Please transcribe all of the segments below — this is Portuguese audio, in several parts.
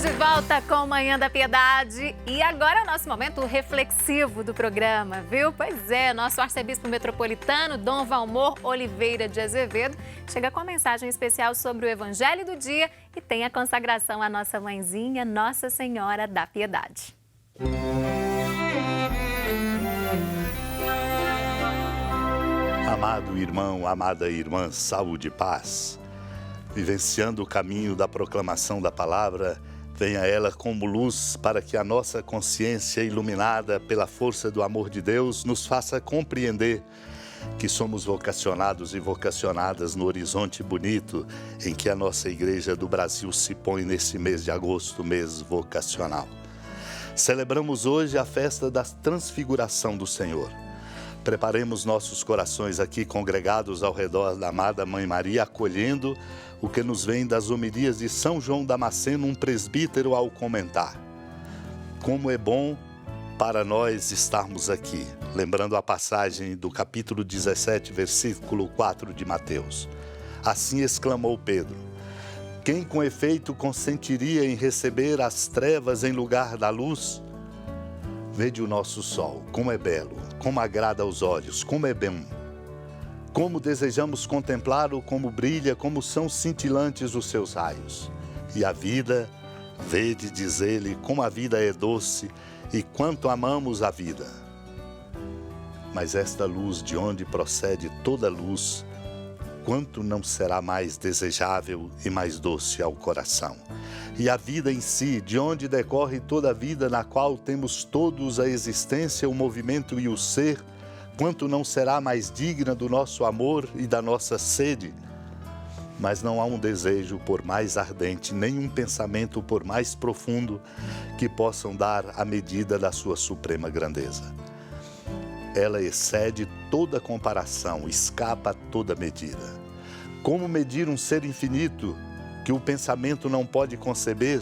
Estamos de volta com Manhã da Piedade e agora é o nosso momento reflexivo do programa, viu? Pois é, nosso arcebispo metropolitano, Dom Valmor Oliveira de Azevedo, chega com a mensagem especial sobre o Evangelho do dia e tem a consagração à nossa mãezinha, Nossa Senhora da Piedade. Amado irmão, amada irmã, saúde e paz. Vivenciando o caminho da proclamação da palavra, venha ela como luz para que a nossa consciência, iluminada pela força do amor de Deus, nos faça compreender que somos vocacionados e vocacionadas no horizonte bonito em que a nossa Igreja do Brasil se põe nesse mês de agosto, mês vocacional. Celebramos hoje a festa da Transfiguração do Senhor. Preparemos nossos corações aqui congregados ao redor da amada Mãe Maria, acolhendo o que nos vem das homilias de São João Damasceno, um presbítero, ao comentar. Como é bom para nós estarmos aqui, lembrando a passagem do capítulo 17, versículo 4 de Mateus. Assim exclamou Pedro: quem com efeito consentiria em receber as trevas em lugar da luz? Vede o nosso sol, como é belo, como agrada aos olhos, como é bom. Como desejamos contemplá-lo, como brilha, como são cintilantes os seus raios. E a vida, vede, diz ele, como a vida é doce e quanto amamos a vida. Mas esta luz, de onde procede toda luz, quanto não será mais desejável e mais doce ao coração. E a vida em si, de onde decorre toda a vida, na qual temos todos a existência, o movimento e o ser, quanto não será mais digna do nosso amor e da nossa sede. Mas não há um desejo por mais ardente, nem um pensamento por mais profundo que possam dar a medida da sua suprema grandeza. Ela excede toda comparação, escapa a toda medida. Como medir um ser infinito que o pensamento não pode conceber?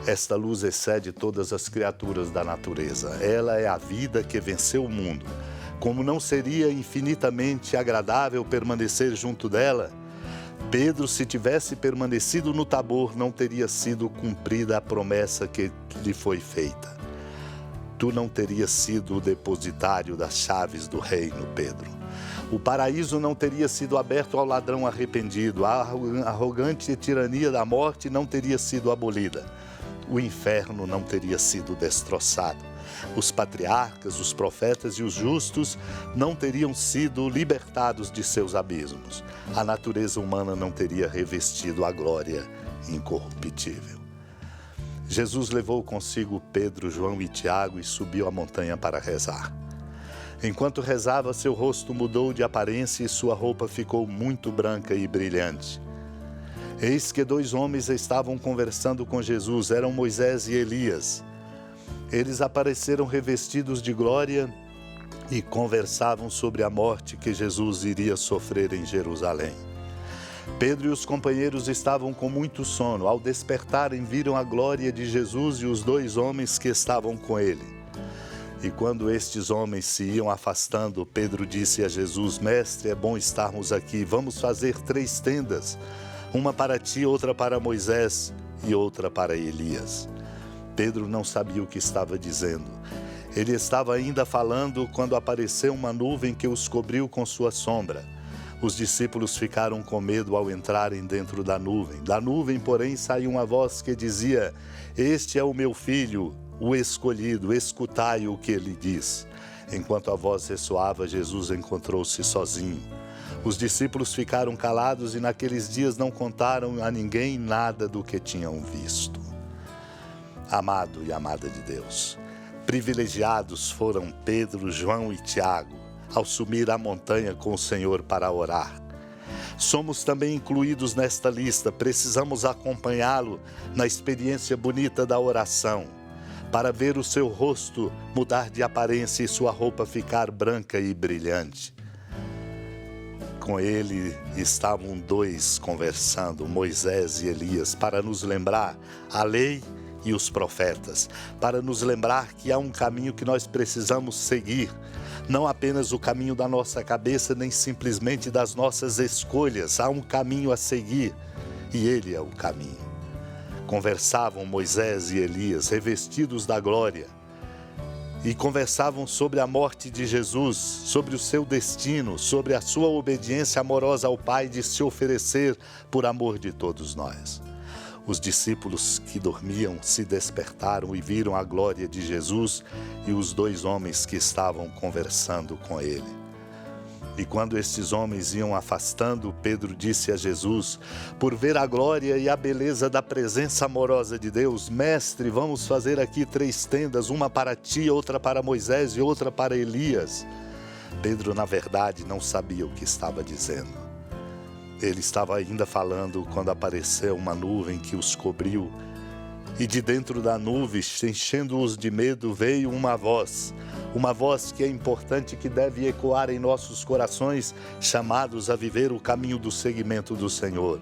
Esta luz excede todas as criaturas da natureza. Ela é a vida que venceu o mundo. Como não seria infinitamente agradável permanecer junto dela, Pedro, se tivesse permanecido no Tabor, não teria sido cumprida a promessa que lhe foi feita. Tu não terias sido o depositário das chaves do reino, Pedro. O paraíso não teria sido aberto ao ladrão arrependido. A arrogante tirania da morte não teria sido abolida. O inferno não teria sido destroçado. Os patriarcas, os profetas e os justos não teriam sido libertados de seus abismos. A natureza humana não teria revestido a glória incorruptível. Jesus levou consigo Pedro, João e Tiago e subiu a montanha para rezar. Enquanto rezava, seu rosto mudou de aparência e sua roupa ficou muito branca e brilhante. Eis que dois homens estavam conversando com Jesus, eram Moisés e Elias. Eles apareceram revestidos de glória e conversavam sobre a morte que Jesus iria sofrer em Jerusalém. Pedro e os companheiros estavam com muito sono. Ao despertarem, viram a glória de Jesus e os dois homens que estavam com ele. E quando estes homens se iam afastando, Pedro disse a Jesus: Mestre, é bom estarmos aqui, vamos fazer 3 tendas, uma para ti, outra para Moisés e outra para Elias. Pedro não sabia o que estava dizendo. Ele estava ainda falando quando apareceu uma nuvem que os cobriu com sua sombra. Os discípulos ficaram com medo ao entrarem dentro da nuvem. Da nuvem, porém, saiu uma voz que dizia: Este é o meu filho, o escolhido, escutai o que ele diz. Enquanto a voz ressoava, Jesus encontrou-se sozinho. Os discípulos ficaram calados e naqueles dias não contaram a ninguém nada do que tinham visto. Amado e amada de Deus, privilegiados foram Pedro, João e Tiago ao subir a montanha com o Senhor para orar. Somos também incluídos nesta lista, precisamos acompanhá-lo na experiência bonita da oração, para ver o seu rosto mudar de aparência e sua roupa ficar branca e brilhante. Com ele estavam 2 conversando, Moisés e Elias, para nos lembrar a lei e os profetas, para nos lembrar que há um caminho que nós precisamos seguir, não apenas o caminho da nossa cabeça, nem simplesmente das nossas escolhas, há um caminho a seguir e ele é o caminho. Conversavam Moisés e Elias, revestidos da glória, e conversavam sobre a morte de Jesus, sobre o seu destino, sobre a sua obediência amorosa ao Pai de se oferecer por amor de todos nós. Os discípulos que dormiam se despertaram e viram a glória de Jesus e os dois homens que estavam conversando com ele. E quando estes homens iam afastando, Pedro disse a Jesus: por ver a glória e a beleza da presença amorosa de Deus, Mestre, vamos fazer aqui 3 tendas, uma para ti, outra para Moisés e outra para Elias. Pedro, na verdade, não sabia o que estava dizendo. Ele estava ainda falando quando apareceu uma nuvem que os cobriu. E de dentro da nuvem, enchendo-os de medo, veio uma voz que é importante, que deve ecoar em nossos corações, chamados a viver o caminho do seguimento do Senhor.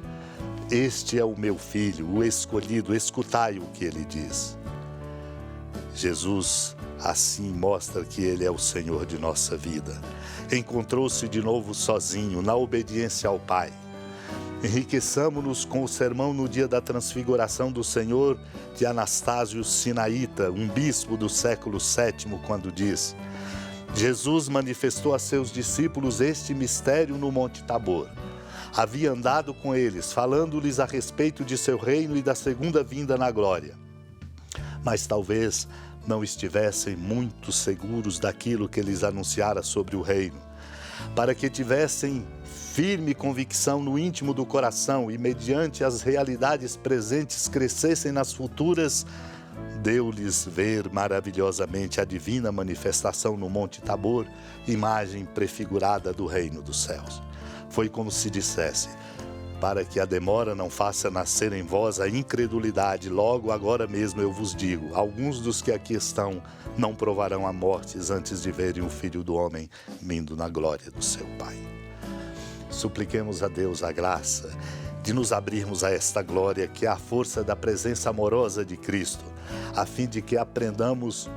Este é o meu filho, o escolhido, escutai o que ele diz. Jesus assim mostra que ele é o Senhor de nossa vida. Encontrou-se de novo sozinho, na obediência ao Pai. Enriqueçamo-nos com o sermão no dia da transfiguração do Senhor de Anastásio Sinaíta, um bispo do século VII, quando diz: Jesus manifestou a seus discípulos este mistério no Monte Tabor. Havia andado com eles, falando-lhes a respeito de seu reino e da segunda vinda na glória. Mas talvez não estivessem muito seguros daquilo que lhes anunciara sobre o reino. Para que tivessem firme convicção no íntimo do coração e, mediante as realidades presentes, crescessem nas futuras, deu-lhes ver maravilhosamente a divina manifestação no Monte Tabor, imagem prefigurada do reino dos céus. Foi como se dissesse: para que a demora não faça nascer em vós a incredulidade, logo agora mesmo eu vos digo, alguns dos que aqui estão não provarão a morte antes de verem o Filho do Homem vindo na glória do seu Pai. Supliquemos a Deus a graça de nos abrirmos a esta glória, que é a força da presença amorosa de Cristo, a fim de que aprendamos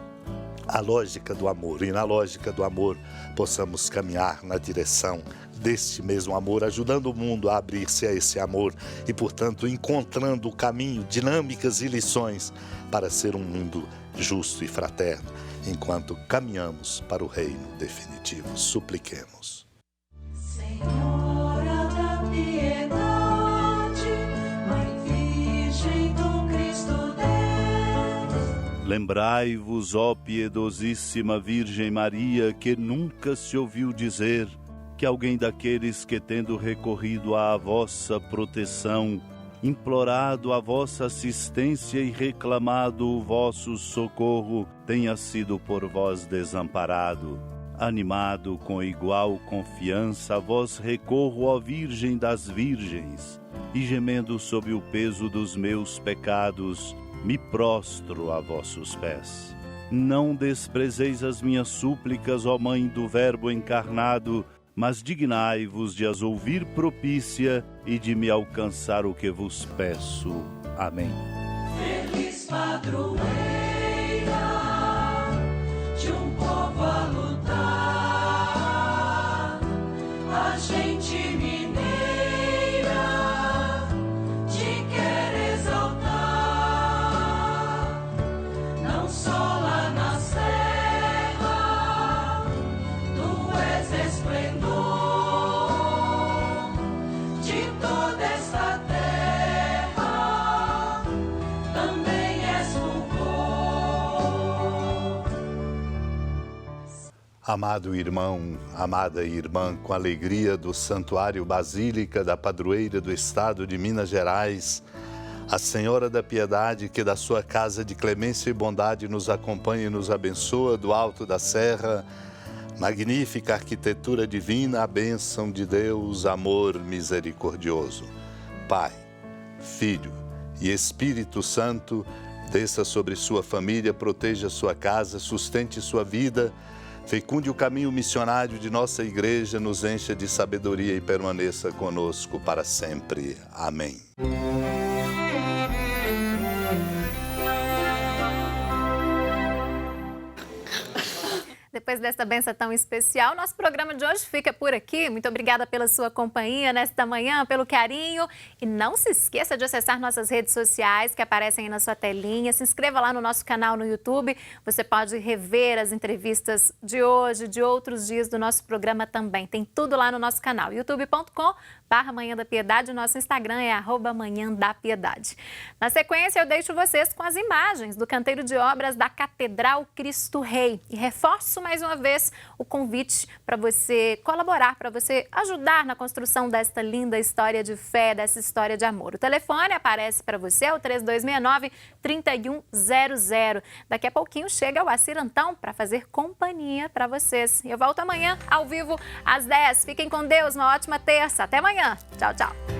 a lógica do amor, e na lógica do amor possamos caminhar na direção deste mesmo amor, ajudando o mundo a abrir-se a esse amor e, portanto, encontrando o caminho, dinâmicas e lições para ser um mundo justo e fraterno, enquanto caminhamos para o reino definitivo. Supliquemos. Senhora da piedade, Mãe Virgem do Cristo Deus. Lembrai-vos, ó piedosíssima Virgem Maria, que nunca se ouviu dizer que alguém daqueles que, tendo recorrido à vossa proteção, implorado a vossa assistência e reclamado o vosso socorro, tenha sido por vós desamparado. Animado com igual confiança, a vós recorro, ó Virgem das Virgens, e gemendo sob o peso dos meus pecados, me prostro a vossos pés. Não desprezeis as minhas súplicas, ó Mãe do Verbo encarnado, mas dignai-vos de as ouvir propícia e de me alcançar o que vos peço. Amém. Feliz padroeira de um povo a lutar, a gente mineira te quer exaltar, não só lá na serra, tu és esplendor de toda esta terra, também és fulgor. Amado irmão, amada irmã, com alegria do Santuário Basílica da Padroeira do Estado de Minas Gerais, a Senhora da Piedade, que da sua casa de clemência e bondade nos acompanha e nos abençoa do alto da serra, magnífica arquitetura divina, a bênção de Deus, amor misericordioso. Pai, Filho e Espírito Santo, desça sobre sua família, proteja sua casa, sustente sua vida, fecunde o caminho missionário de nossa igreja, nos encha de sabedoria e permaneça conosco para sempre. Amém. Depois depois dessa benção tão especial. Nosso programa de hoje fica por aqui. Muito obrigada pela sua companhia nesta manhã, pelo carinho. E não se esqueça de acessar nossas redes sociais que aparecem aí na sua telinha. Se inscreva lá no nosso canal no YouTube. Você pode rever as entrevistas de hoje, de outros dias do nosso programa também. Tem tudo lá no nosso canal, youtube.com/Manhã da Piedade. O nosso Instagram é @Manhã da Piedade. Na sequência, eu deixo vocês com as imagens do canteiro de obras da Catedral Cristo Rei. E reforço mais uma vez o convite para você colaborar, para você ajudar na construção desta linda história de fé, dessa história de amor. O telefone aparece para você, é o 3269-3100. Daqui a pouquinho chega o Acir Antão para fazer companhia para vocês. Eu volto amanhã, ao vivo, às 10. Fiquem com Deus, uma ótima terça. Até amanhã. Tchau, tchau.